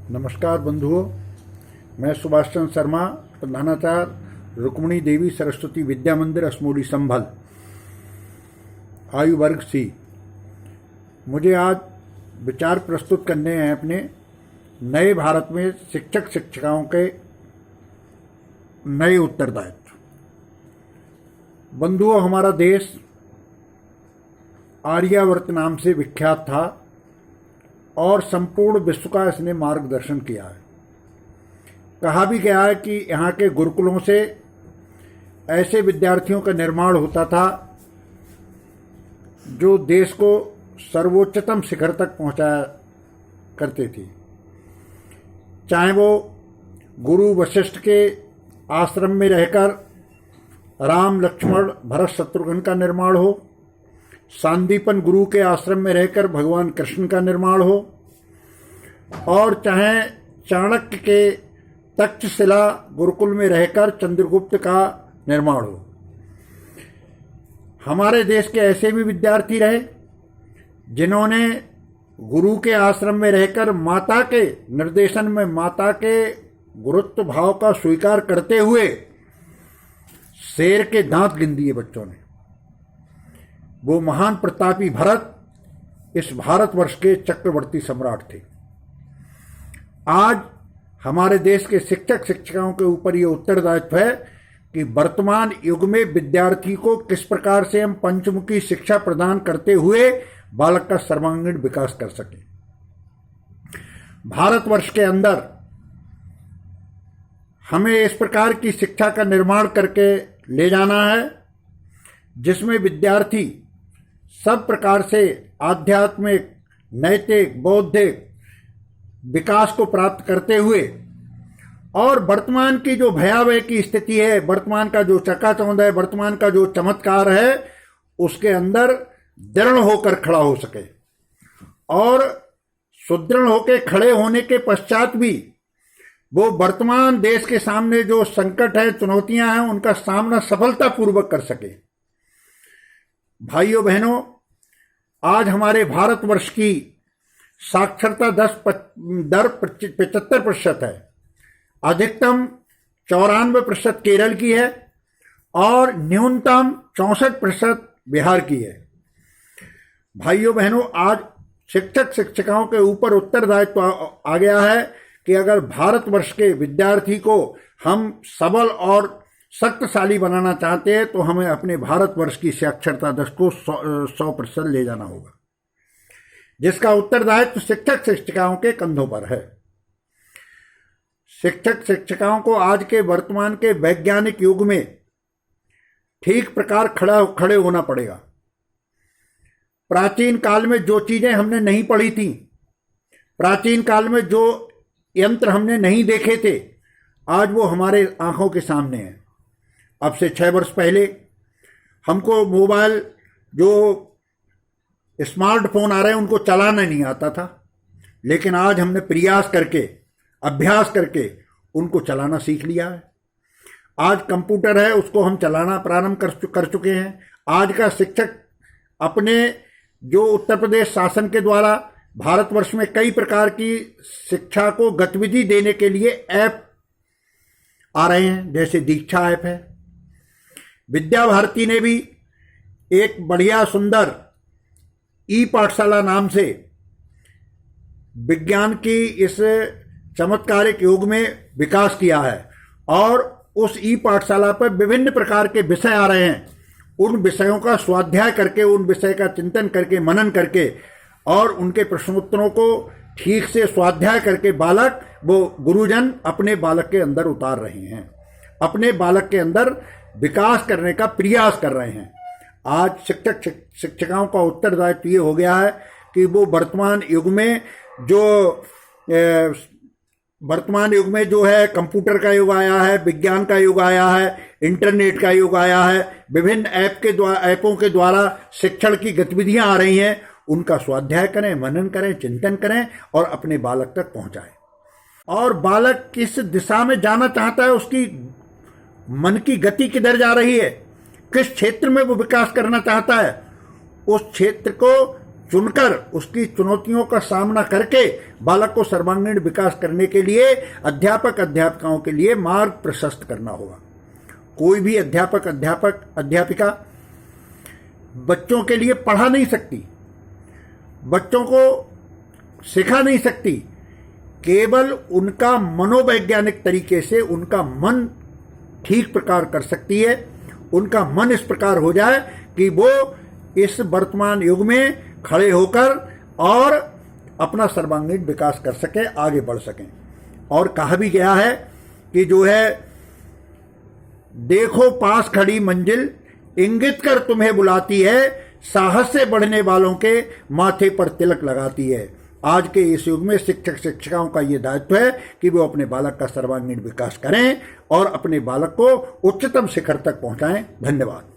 नमस्कार बंधुओं, मैं सुभाष चंद्र शर्मा, प्रधानाचार्य रुक्मिणी देवी सरस्वती विद्या मंदिर असमोली संभल, आयु वर्ग सी। मुझे आज विचार प्रस्तुत करने हैं अपने नए भारत में शिक्षक शिक्षिकाओं के नए उत्तरदायित्व। बंधुओं, हमारा देश आर्यावर्त नाम से विख्यात था और संपूर्ण विश्व का इसने मार्गदर्शन किया है। कहा भी गया है कि यहाँ के गुरुकुलों से ऐसे विद्यार्थियों का निर्माण होता था जो देश को सर्वोच्चतम शिखर तक पहुंचाया करते थे। चाहे वो गुरु वशिष्ठ के आश्रम में रहकर राम लक्ष्मण भरत शत्रुघ्न का निर्माण हो, सांदीपन गुरु के आश्रम में रहकर भगवान कृष्ण का निर्माण हो, और चाहे चाणक्य के तक्षशिला गुरुकुल में रहकर चंद्रगुप्त का निर्माण हो। हमारे देश के ऐसे भी विद्यार्थी रहे जिन्होंने गुरु के आश्रम में रहकर माता के निर्देशन में माता के गुरुत्व भाव का स्वीकार करते हुए शेर के दांत गिन दिए बच्चों ने। वो महान प्रतापी भरत इस भारतवर्ष के चक्रवर्ती सम्राट थे। आज हमारे देश के शिक्षक शिक्षिकाओं के ऊपर ये उत्तरदायित्व है कि वर्तमान युग में विद्यार्थी को किस प्रकार से हम पंचमुखी शिक्षा प्रदान करते हुए बालक का सर्वांगीण विकास कर सकें। भारतवर्ष के अंदर हमें इस प्रकार की शिक्षा का निर्माण करके ले जाना है जिसमें विद्यार्थी सब प्रकार से आध्यात्मिक, नैतिक, बौद्धिक विकास को प्राप्त करते हुए और वर्तमान की जो भयावह की स्थिति है, वर्तमान का जो चकाचौंध है, वर्तमान का जो चमत्कार है, उसके अंदर दृढ़ होकर खड़ा हो सके और सुदृढ़ होकर खड़े होने के पश्चात भी वो वर्तमान देश के सामने जो संकट है, चुनौतियां हैं, उनका सामना सफलतापूर्वक कर सके। भाइयों बहनों, आज हमारे भारतवर्ष की साक्षरता दर 75% है। अधिकतम 94% केरल की है और न्यूनतम 64% बिहार की है। भाइयों बहनों, आज शिक्षक शिक्षिकाओं के ऊपर उत्तरदायित्व आ गया है कि अगर भारतवर्ष के विद्यार्थी को हम सबल और शक्तिशाली बनाना चाहते हैं तो हमें अपने भारतवर्ष की साक्षरता दर को 100% ले जाना होगा, जिसका उत्तरदायित्व शिक्षक शिक्षिकाओं के कंधों पर है। शिक्षक शिक्षिकाओं को आज के वर्तमान के वैज्ञानिक युग में ठीक प्रकार खड़े होना पड़ेगा। प्राचीन काल में जो चीजें हमने नहीं पढ़ी थी, प्राचीन काल में जो यंत्र हमने नहीं देखे थे, आज वो हमारे आंखों के सामने हैं। अब से 6 वर्ष पहले हमको मोबाइल, जो स्मार्टफोन आ रहे हैं, उनको चलाना नहीं आता था, लेकिन आज हमने प्रयास करके, अभ्यास करके उनको चलाना सीख लिया है। आज कंप्यूटर है, उसको हम चलाना प्रारंभ कर चुके हैं। आज का शिक्षक अपने जो उत्तर प्रदेश शासन के द्वारा भारतवर्ष में कई प्रकार की शिक्षा को गतिविधि देने के लिए ऐप आ रहे हैं, जैसे दीक्षा ऐप है। विद्या भारती ने भी एक बढ़िया सुंदर ई पाठशाला नाम से विज्ञान की इस चमत्कारिक युग में विकास किया है और उस ई पाठशाला पर विभिन्न प्रकार के विषय आ रहे हैं। उन विषयों का स्वाध्याय करके, उन विषय का चिंतन करके, मनन करके और उनके प्रश्नोत्तरों को ठीक से स्वाध्याय करके वो गुरुजन अपने बालक के अंदर उतार रहे हैं, अपने बालक के अंदर विकास करने का प्रयास कर रहे हैं। आज शिक्षक शिक्षिकाओं का उत्तरदायित्व ये हो गया है कि वो वर्तमान युग में जो है कंप्यूटर का युग आया है, विज्ञान का युग आया है, इंटरनेट का युग आया है, विभिन्न ऐपों के द्वारा शिक्षण की गतिविधियां आ रही हैं, उनका स्वाध्याय करें, मनन करें, चिंतन करें और अपने बालक तक पहुंचाएं। और बालक किस दिशा में जाना चाहता है, उसकी मन की गति किधर जा रही है, किस क्षेत्र में वो विकास करना चाहता है, उस क्षेत्र को चुनकर उसकी चुनौतियों का सामना करके बालक को सर्वांगीण विकास करने के लिए अध्यापक अध्यापिकाओं के लिए मार्ग प्रशस्त करना होगा। कोई भी अध्यापिका बच्चों के लिए पढ़ा नहीं सकती, बच्चों को सिखा नहीं सकती, केवल उनका मनोवैज्ञानिक तरीके से उनका मन ठीक प्रकार कर सकती है। उनका मन इस प्रकार हो जाए कि वो इस वर्तमान युग में खड़े होकर और अपना सर्वांगीण विकास कर सके, आगे बढ़ सकें। और कहा भी गया है कि जो है, देखो पास खड़ी मंजिल इंगित कर तुम्हें बुलाती है, साहस से बढ़ने वालों के माथे पर तिलक लगाती है। आज के इस युग में शिक्षक शिक्षिकाओं का ये दायित्व है कि वो अपने बालक का सर्वांगीण विकास करें और अपने बालक को उच्चतम शिखर तक पहुंचाएं। धन्यवाद।